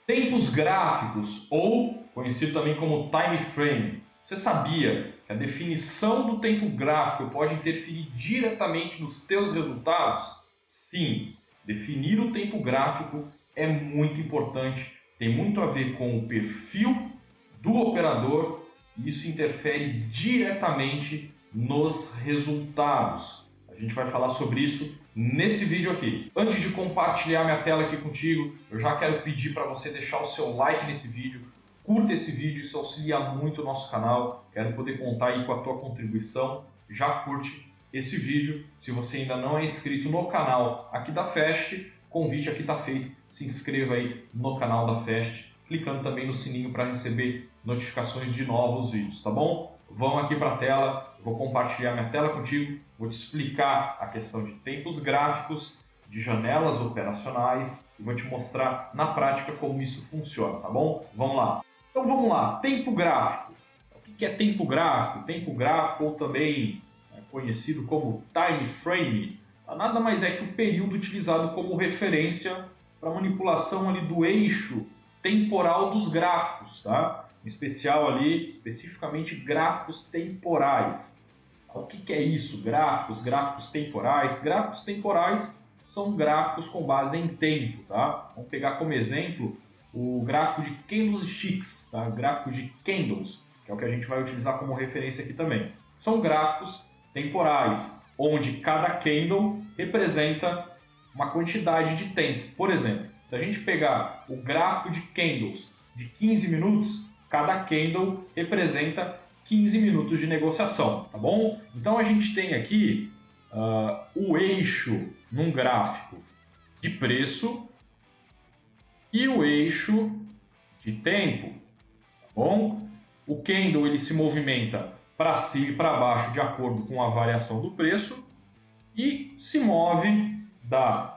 Tempos gráficos, ou conhecido também como time frame. Você sabia que a definição do tempo gráfico pode interferir diretamente nos teus resultados? Sim, definir o tempo gráfico é muito importante, tem muito a ver com o perfil do operador e isso interfere diretamente nos resultados. A gente vai falar sobre isso nesse vídeo aqui. Antes de compartilhar minha tela aqui contigo, eu já quero pedir para você deixar o seu like nesse vídeo, curta esse vídeo, isso auxilia muito o nosso canal, quero poder contar aí com a tua contribuição, já curte esse vídeo. Se você ainda não é inscrito no canal aqui da Fast, o convite aqui está feito, se inscreva aí no canal da Fast, clicando também no sininho para receber notificações de novos vídeos, tá bom? Vamos aqui para a tela, vou compartilhar minha tela contigo, vou te explicar a questão de tempos gráficos, de janelas operacionais e vou te mostrar na prática como isso funciona, tá bom? Vamos lá. Então vamos lá, tempo gráfico. O que é tempo gráfico? Tempo gráfico, ou também conhecido como time frame, nada mais é que o período utilizado como referência para manipulação ali do eixo temporal dos gráficos, tá? Em especial ali, especificamente gráficos temporais. O que é isso? Gráficos temporais. Gráficos temporais são gráficos com base em tempo, tá? Vamos pegar como exemplo o gráfico de candlesticks, tá? Gráfico de candles, que é o que a gente vai utilizar como referência aqui também. São gráficos temporais, onde cada candle representa uma quantidade de tempo. Por exemplo, se a gente pegar o gráfico de candles de 15 minutos, cada candle representa 15 minutos de negociação, tá bom? Então a gente tem aqui o eixo num gráfico de preço e o eixo de tempo, tá bom? O candle ele se movimenta para cima e para baixo de acordo com a variação do preço e se move da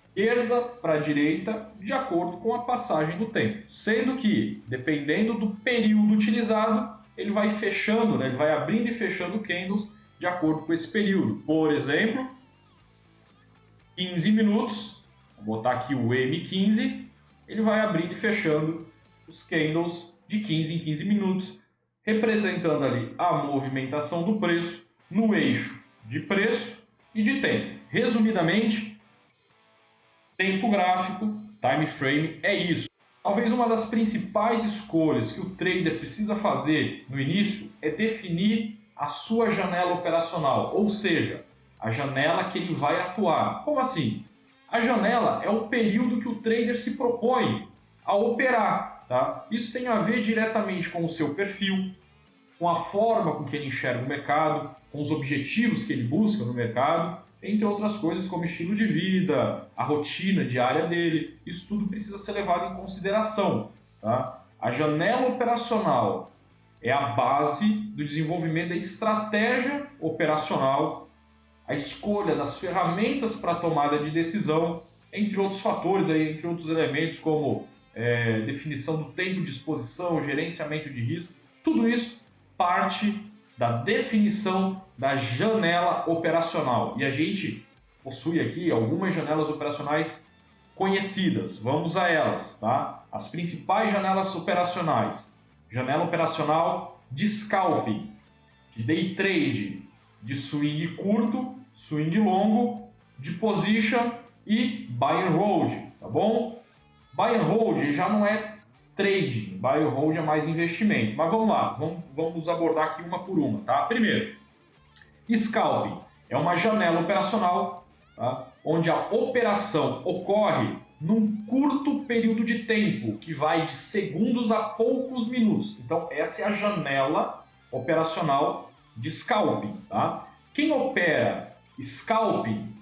esquerda para a direita de acordo com a passagem do tempo, sendo que, dependendo do período utilizado, ele vai fechando, né? Ele vai abrindo e fechando candles de acordo com esse período. Por exemplo, 15 minutos, vou botar aqui o M15, ele vai abrindo e fechando os candles de 15 em 15 minutos, representando ali a movimentação do preço no eixo de preço e de tempo. Resumidamente, tempo gráfico, time frame, é isso. Talvez uma das principais escolhas que o trader precisa fazer no início é definir a sua janela operacional, ou seja, a janela que ele vai atuar. Como assim? A janela é o período que o trader se propõe a operar, tá? Isso tem a ver diretamente com o seu perfil, com a forma com que ele enxerga o mercado, com os objetivos que ele busca no mercado, entre outras coisas como estilo de vida, a rotina diária dele. Isso tudo precisa ser levado em consideração, tá? A janela operacional é a base do desenvolvimento da estratégia operacional, a escolha das ferramentas para a tomada de decisão, entre outros fatores, entre outros elementos como definição do tempo de exposição, gerenciamento de risco. Tudo isso parte da definição da janela operacional. E a gente possui aqui algumas janelas operacionais conhecidas. Vamos a elas, tá? As principais janelas operacionais. Janela operacional de scalping, de day trade, de swing curto, swing longo, de position e buy and hold, tá bom? Buy and hold já não é trading, buy and hold é mais investimento. Mas vamos lá, vamos abordar aqui uma por uma, tá? Primeiro, scalping é uma janela operacional, tá? Onde a operação ocorre num curto período de tempo, que vai de segundos a poucos minutos. Então essa é a janela operacional de scalping, tá? Quem opera scalping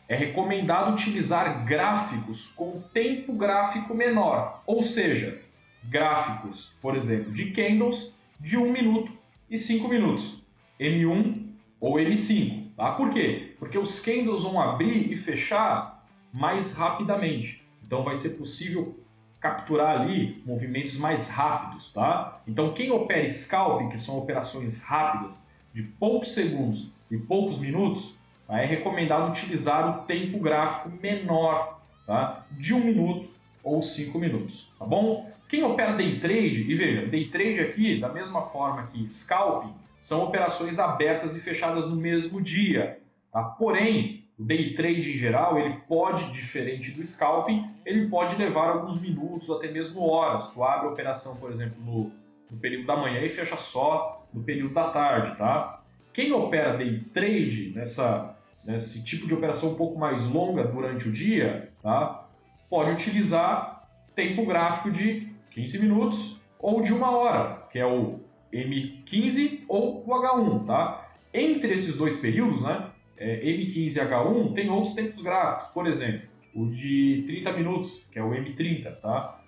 é recomendado utilizar gráficos com tempo gráfico menor, ou seja, gráficos, por exemplo, de candles de 1 minuto e 5 minutos, M1 ou M5. Tá? Por quê? Porque os candles vão abrir e fechar mais rapidamente. Então vai ser possível capturar ali movimentos mais rápidos. Tá? Então quem opera scalping, que são operações rápidas, de poucos segundos e poucos minutos, é recomendado utilizar o tempo gráfico menor, tá? De 1 minuto ou 5 minutos, tá bom? Quem opera day trade, e veja, day trade aqui, da mesma forma que scalping, são operações abertas e fechadas no mesmo dia, tá? Porém, o day trade em geral, ele pode, diferente do scalping, ele pode levar alguns minutos ou até mesmo horas. Tu abre a operação, por exemplo, no período da manhã e fecha só no período da tarde, tá? Quem opera day trade, nesse tipo de operação um pouco mais longa durante o dia, tá? Pode utilizar tempo gráfico de 15 minutos ou de 1 hora, que é o M15 ou o H1, tá? Entre esses dois períodos, né, M15 e H1, tem outros tempos gráficos, por exemplo, o de 30 minutos, que é o M30, tá?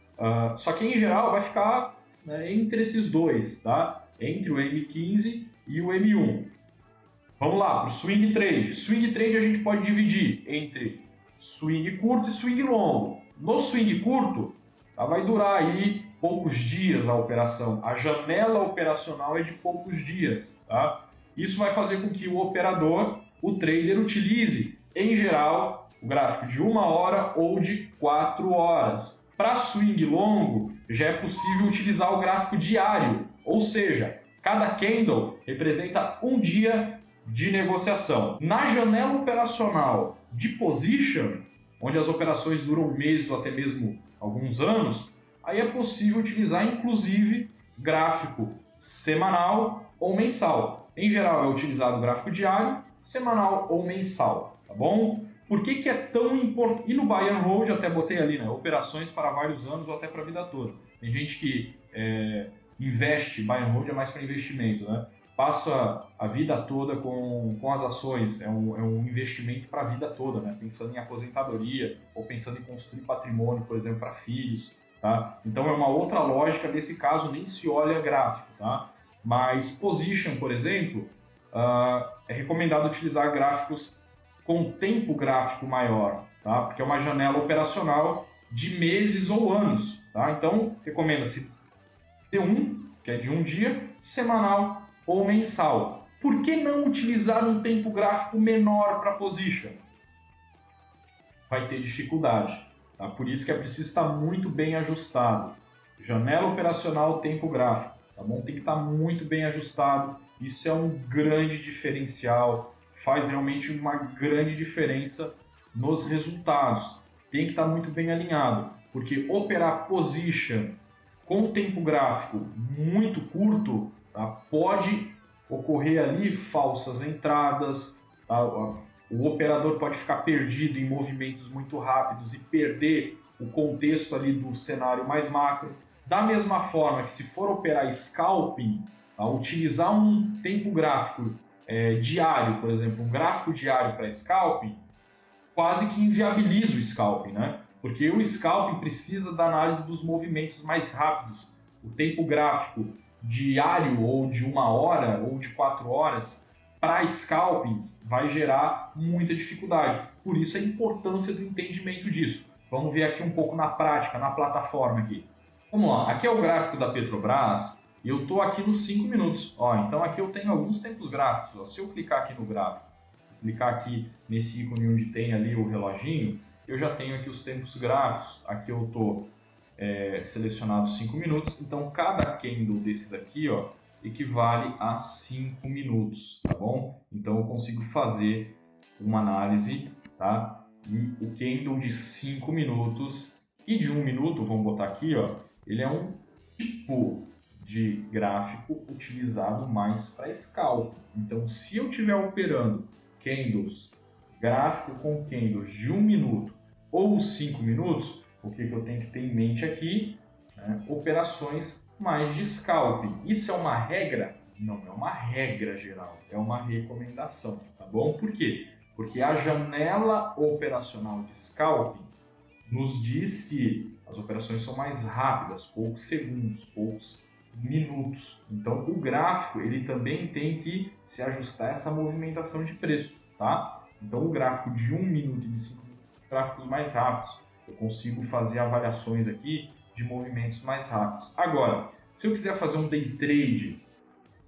Só que em geral vai ficar, né, entre esses dois, tá? Entre o M15 e o M1. Vamos lá, para o swing trade. Swing trade a gente pode dividir entre swing curto e swing longo. No swing curto, tá, vai durar aí poucos dias a operação. A janela operacional é de poucos dias, tá? Isso vai fazer com que o operador, o trader, utilize, em geral, o gráfico de 1 hora ou de 4 horas. Para swing longo, já é possível utilizar o gráfico diário, ou seja, cada candle representa um dia de negociação. Na janela operacional de position, onde as operações duram meses ou até mesmo alguns anos, aí é possível utilizar inclusive gráfico semanal ou mensal. Em geral é utilizado gráfico diário, semanal ou mensal, tá bom? Por que é tão importante? E no buy and hold até botei ali, né? Operações para vários anos ou até para a vida toda. Tem gente que investe, buy and hold é mais para investimento, né? Passa a vida toda com as ações, é um investimento para a vida toda, né? Pensando em aposentadoria ou pensando em construir patrimônio, por exemplo, para filhos, tá? Então é uma outra lógica, desse caso nem se olha gráfico, tá? Mas position, por exemplo, é recomendado utilizar gráficos com tempo gráfico maior, tá? Porque é uma janela operacional de meses ou anos, tá? Então recomenda-se T1, que é de um dia, semanal ou mensal. Por que não utilizar um tempo gráfico menor para position? Vai ter dificuldade, tá? Por isso que é preciso estar muito bem ajustado. Janela operacional, tempo gráfico, tá bom? Tem que estar muito bem ajustado. Isso é um grande diferencial, faz realmente uma grande diferença nos resultados. Tem que estar muito bem alinhado, porque operar position com tempo gráfico muito curto, tá, pode ocorrer ali falsas entradas, tá? O operador pode ficar perdido em movimentos muito rápidos e perder o contexto ali do cenário mais macro. Da mesma forma que se for operar scalping, tá, utilizar um tempo gráfico diário, por exemplo, um gráfico diário para scalping, quase que inviabiliza o scalping, né? Porque o scalping precisa da análise dos movimentos mais rápidos. O tempo gráfico diário ou de 1 hora ou de 4 horas para scalpings vai gerar muita dificuldade. Por isso a importância do entendimento disso. Vamos ver aqui um pouco na prática, na plataforma aqui. Vamos lá, aqui é o gráfico da Petrobras e eu estou aqui nos 5 minutos. Ó, então aqui eu tenho alguns tempos gráficos. Ó. Se eu clicar aqui no gráfico, clicar aqui nesse ícone onde tem ali o reloginho, eu já tenho aqui os tempos gráficos. Aqui eu estou selecionado 5 minutos, então cada candle desse daqui, ó, equivale a 5 minutos, tá bom? Então eu consigo fazer uma análise, tá? E o candle de 5 minutos e de 1 minuto, vamos botar aqui, ó, ele é um tipo de gráfico utilizado mais para scalp. Então, se eu estiver operando candles, gráfico com candles de 1 minuto ou 5 minutos, o que eu tenho que ter em mente aqui? Né? Operações mais de scalping. Isso é uma regra? Não é uma regra geral, é uma recomendação, tá bom? Por quê? Porque a janela operacional de scalping nos diz que as operações são mais rápidas, poucos segundos, poucos minutos. Então, o gráfico ele também tem que se ajustar a essa movimentação de preço, tá? Então, o gráfico de 1 minuto e de 5 minutos, gráficos mais rápidos. Eu consigo fazer avaliações aqui de movimentos mais rápidos. Agora, se eu quiser fazer um day trade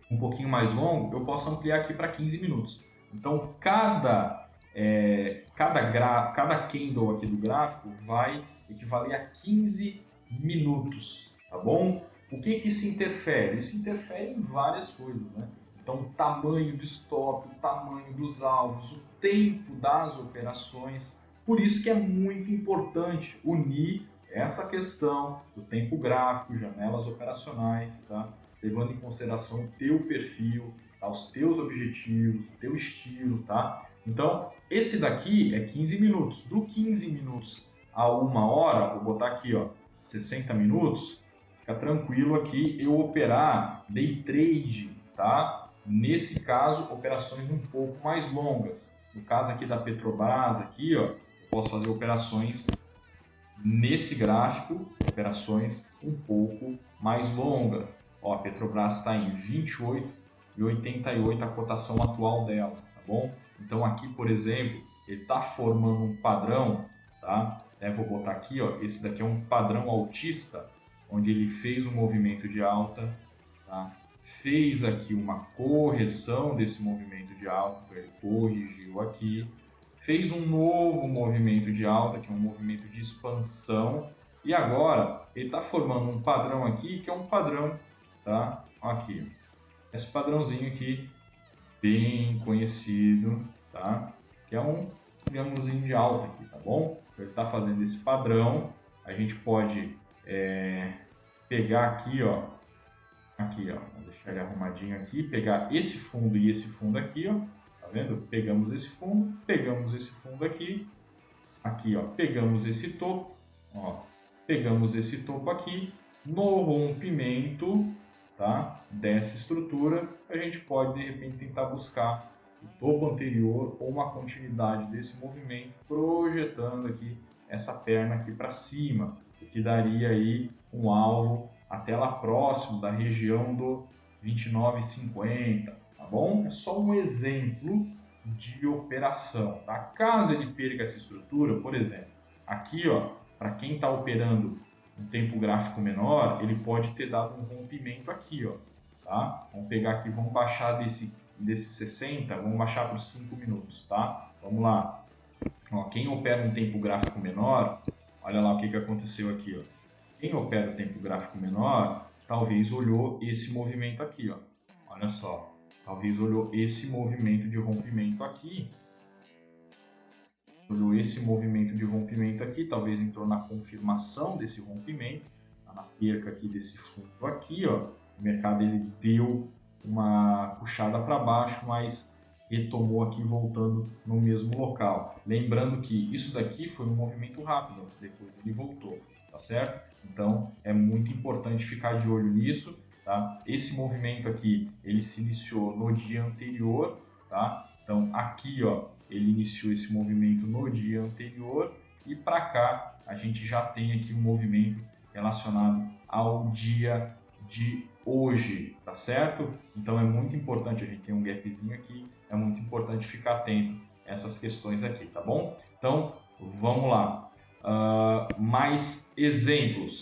um pouquinho mais longo, eu posso ampliar aqui para 15 minutos. Então, cada cada candle aqui do gráfico vai equivaler a 15 minutos, tá bom? O que isso interfere? Isso interfere em várias coisas, né? Então, o tamanho do stop, o tamanho dos alvos, o tempo das operações. Por isso que é muito importante unir essa questão do tempo gráfico, janelas operacionais, tá? Levando em consideração o teu perfil, tá? Os teus objetivos, o teu estilo, tá? Então, esse daqui é 15 minutos. Do 15 minutos a 1 hora, vou botar aqui, ó, 60 minutos, fica tranquilo aqui eu operar day trade, tá? Nesse caso, operações um pouco mais longas. No caso aqui da Petrobras, aqui, ó, eu posso fazer operações nesse gráfico, operações um pouco mais longas. Ó, a Petrobras está em 28,88 a cotação atual dela, tá bom? Então aqui, por exemplo, ele está formando um padrão, tá? Vou botar aqui, ó, esse daqui é um padrão altista, onde ele fez um movimento de alta, tá? Fez aqui uma correção desse movimento de alta, então ele corrigiu aqui, fez um novo movimento de alta, que é um movimento de expansão, e agora ele está formando um padrão aqui, que é um padrão, tá? Aqui, esse padrãozinho aqui, bem conhecido, tá? Que é um triângulozinho de alta aqui, tá bom? Então, ele está fazendo esse padrão, a gente pode pegar aqui, ó, vamos deixar ele arrumadinho aqui, pegar esse fundo e esse fundo aqui, ó, tá vendo? Pegamos esse fundo aqui, ó, pegamos esse topo, ó, pegamos esse topo aqui, no rompimento, tá, dessa estrutura, a gente pode de repente tentar buscar o topo anterior ou uma continuidade desse movimento, projetando aqui essa perna aqui para cima, o que daria aí um alvo até lá próximo da região do 29,50, tá bom? É só um exemplo de operação, tá? Caso ele perca essa estrutura, por exemplo, aqui, ó, para quem está operando um tempo gráfico menor, ele pode ter dado um rompimento aqui, ó, tá? Vamos pegar aqui, vamos baixar desse 60, vamos baixar para os 5 minutos, tá? Vamos lá. Ó, quem opera um tempo gráfico menor, olha lá o que aconteceu aqui, ó. Quem opera o tempo gráfico menor, talvez olhou esse movimento aqui, ó. Olha só, talvez olhou esse movimento de rompimento aqui. Olhou esse movimento de rompimento aqui, talvez entrou na confirmação desse rompimento, na perca aqui desse fundo aqui, ó. O mercado ele deu uma puxada para baixo, mas retomou aqui voltando no mesmo local. Lembrando que isso daqui foi um movimento rápido, depois ele voltou, tá certo? Então é muito importante ficar de olho nisso, tá? Esse movimento aqui, ele se iniciou no dia anterior, tá? Então aqui, ó, ele iniciou esse movimento no dia anterior e para cá a gente já tem aqui um movimento relacionado ao dia de hoje, tá certo? Então é muito importante, a gente tem um gapzinho aqui, é muito importante ficar atento a essas questões aqui, tá bom? Então vamos lá. Mais exemplos.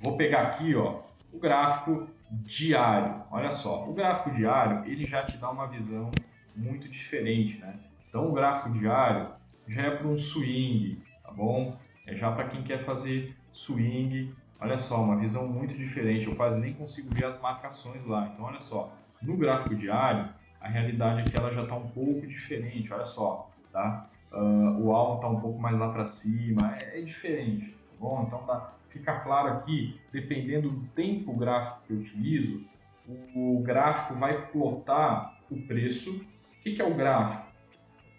Vou pegar aqui, ó, o gráfico diário. Olha só, o gráfico diário ele já te dá uma visão muito diferente, né? Então o gráfico diário já é para um swing, tá bom? É já para quem quer fazer swing. Olha só, uma visão muito diferente. Eu quase nem consigo ver as marcações lá. Então olha só, no gráfico diário a realidade é que ela já está um pouco diferente. Olha só, tá? O alvo está um pouco mais lá para cima, é diferente, tá bom? Então fica claro aqui, dependendo do tempo gráfico que eu utilizo, o gráfico vai plotar o preço. O que é o gráfico?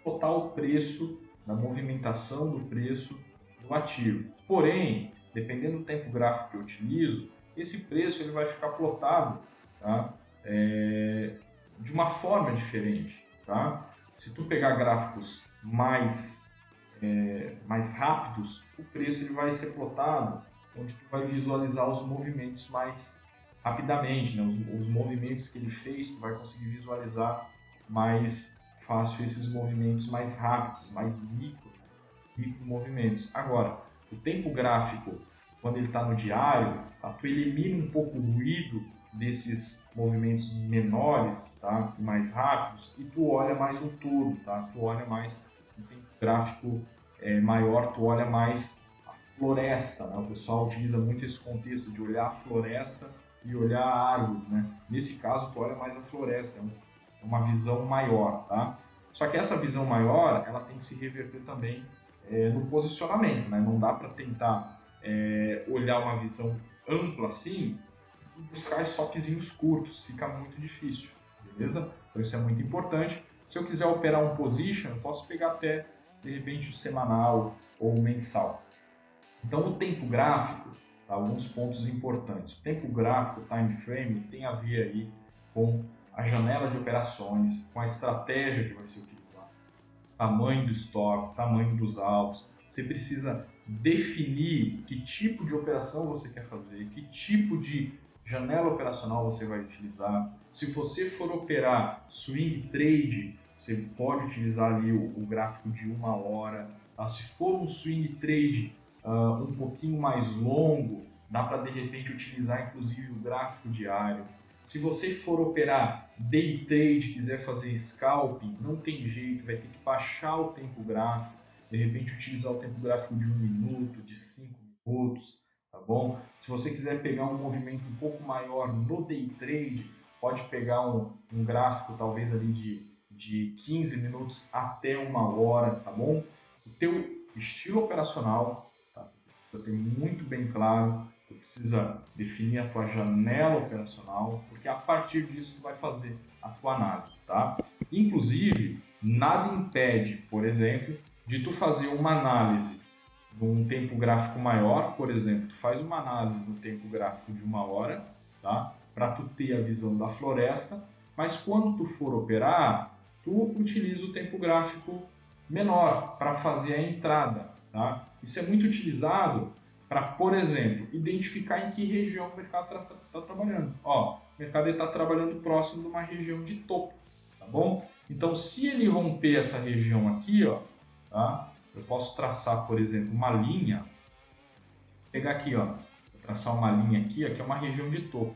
Plotar o preço, da movimentação do preço do ativo. Porém, dependendo do tempo gráfico que eu utilizo, esse preço ele vai ficar plotado, tá? De uma forma diferente, tá? Se tu pegar gráficos mais rápidos, o preço ele vai ser plotado, onde tu vai visualizar os movimentos mais rapidamente, né? Os movimentos que ele fez, tu vai conseguir visualizar mais fácil esses movimentos mais rápidos, mais micro movimentos. Agora, o tempo gráfico, quando ele está no diário, tá? Tu elimina um pouco o ruído desses movimentos menores, tá? Mais rápidos, e tu olha mais um todo, tá? Tu olha mais um tempo gráfico maior, tu olha mais a floresta, né? O pessoal utiliza muito esse contexto de olhar a floresta e olhar a árvore, né? Nesse caso, tu olha mais a floresta, é uma visão maior, tá? Só que essa visão maior, ela tem que se reverter também no posicionamento, né? Não dá para tentar olhar uma visão ampla assim e buscar stopzinhos curtos, fica muito difícil, beleza? Então isso é muito importante. Se eu quiser operar um position, eu posso pegar até, de repente, o semanal ou o mensal. Então, o tempo gráfico, tá, alguns pontos importantes. O tempo gráfico, o time frame, tem a ver aí com a janela de operações, com a estratégia que vai ser utilizada, tamanho do stop, tamanho dos alvos. Você precisa definir que tipo de operação você quer fazer, que tipo de janela operacional você vai utilizar. Se você for operar swing trade, você pode utilizar ali o gráfico de 1 hora. Tá? Se for um swing trade um pouquinho mais longo, dá para de repente utilizar inclusive o gráfico diário. Se você for operar day trade, quiser fazer scalping, não tem jeito, vai ter que baixar o tempo gráfico, de repente utilizar o tempo gráfico de 1 minuto, de 5 minutos, tá bom? Se você quiser pegar um movimento um pouco maior no day trade, pode pegar um gráfico talvez ali de 15 minutos até 1 hora, tá bom? O teu estilo operacional, tá? Precisa ter muito bem claro. Tu precisa definir a tua janela operacional, porque a partir disso tu vai fazer a tua análise, tá? Inclusive, nada impede, por exemplo, de tu fazer uma análise num tempo gráfico maior, por exemplo, tu faz uma análise no tempo gráfico de 1 hora, tá? Para tu ter a visão da floresta, mas quando tu for operar, tu utiliza o tempo gráfico menor para fazer a entrada, tá? Isso é muito utilizado para, por exemplo, identificar em que região o mercado está trabalhando. Ó, o mercado está trabalhando próximo de uma região de topo, tá bom? Então, se ele romper essa região aqui, ó, tá? Eu posso traçar, por exemplo, uma linha, pegar aqui, ó, vou traçar uma linha aqui, aqui é uma região de topo.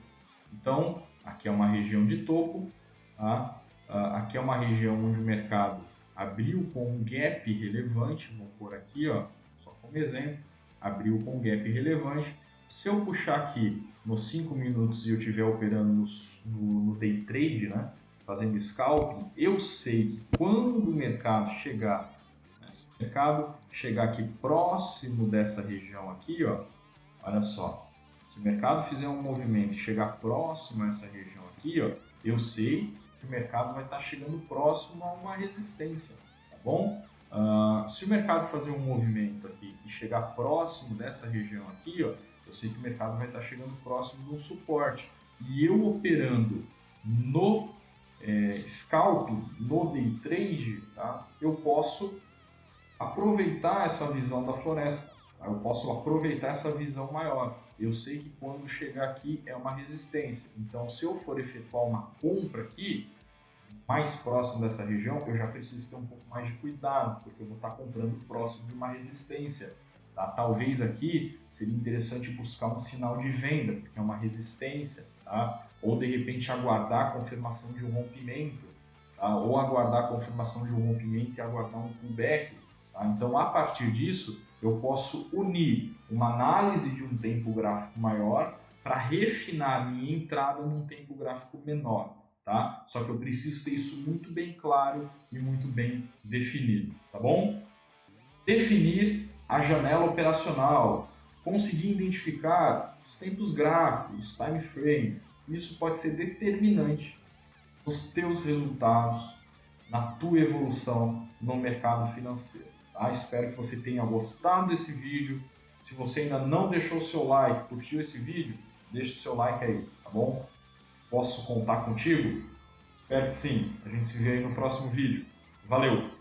Então, aqui é uma região de topo, tá? Aqui é uma região onde o mercado abriu com um gap relevante, vamos pôr aqui, ó, só como exemplo, abriu com um gap relevante. Se eu puxar aqui nos 5 minutos e eu estiver operando no day trade, né, fazendo scalping, eu sei que quando o mercado chegar, né, se o mercado chegar aqui próximo dessa região aqui, ó, olha só, se o mercado fizer um movimento e chegar próximo a essa região aqui, ó, eu sei que o mercado vai estar chegando próximo a uma resistência, tá bom? Se o mercado fazer um movimento aqui e chegar próximo dessa região aqui, ó, eu sei que o mercado vai estar chegando próximo de um suporte. E eu operando no scalping, no day trade, tá, eu posso aproveitar essa visão da floresta. Tá? Eu posso aproveitar essa visão maior. Eu sei que quando chegar aqui é uma resistência. Então, se eu for efetuar uma compra aqui, mais próximo dessa região, eu já preciso ter um pouco mais de cuidado, porque eu vou estar comprando próximo de uma resistência. Tá? Talvez aqui seria interessante buscar um sinal de venda, porque é uma resistência, tá? Ou de repente aguardar a confirmação de um rompimento, tá? Ou aguardar a confirmação de um rompimento e aguardar um pullback. Tá? Então, a partir disso, eu posso unir uma análise de um tempo gráfico maior para refinar a minha entrada num tempo gráfico menor. Tá? Só que eu preciso ter isso muito bem claro e muito bem definido, tá bom? Definir a janela operacional, conseguir identificar os tempos gráficos, os time frames, isso pode ser determinante nos teus resultados, na tua evolução no mercado financeiro. Tá? Espero que você tenha gostado desse vídeo. Se você ainda não deixou o seu like, curtiu esse vídeo, deixa o seu like aí, tá bom? Posso contar contigo? Espero que sim. A gente se vê aí no próximo vídeo. Valeu!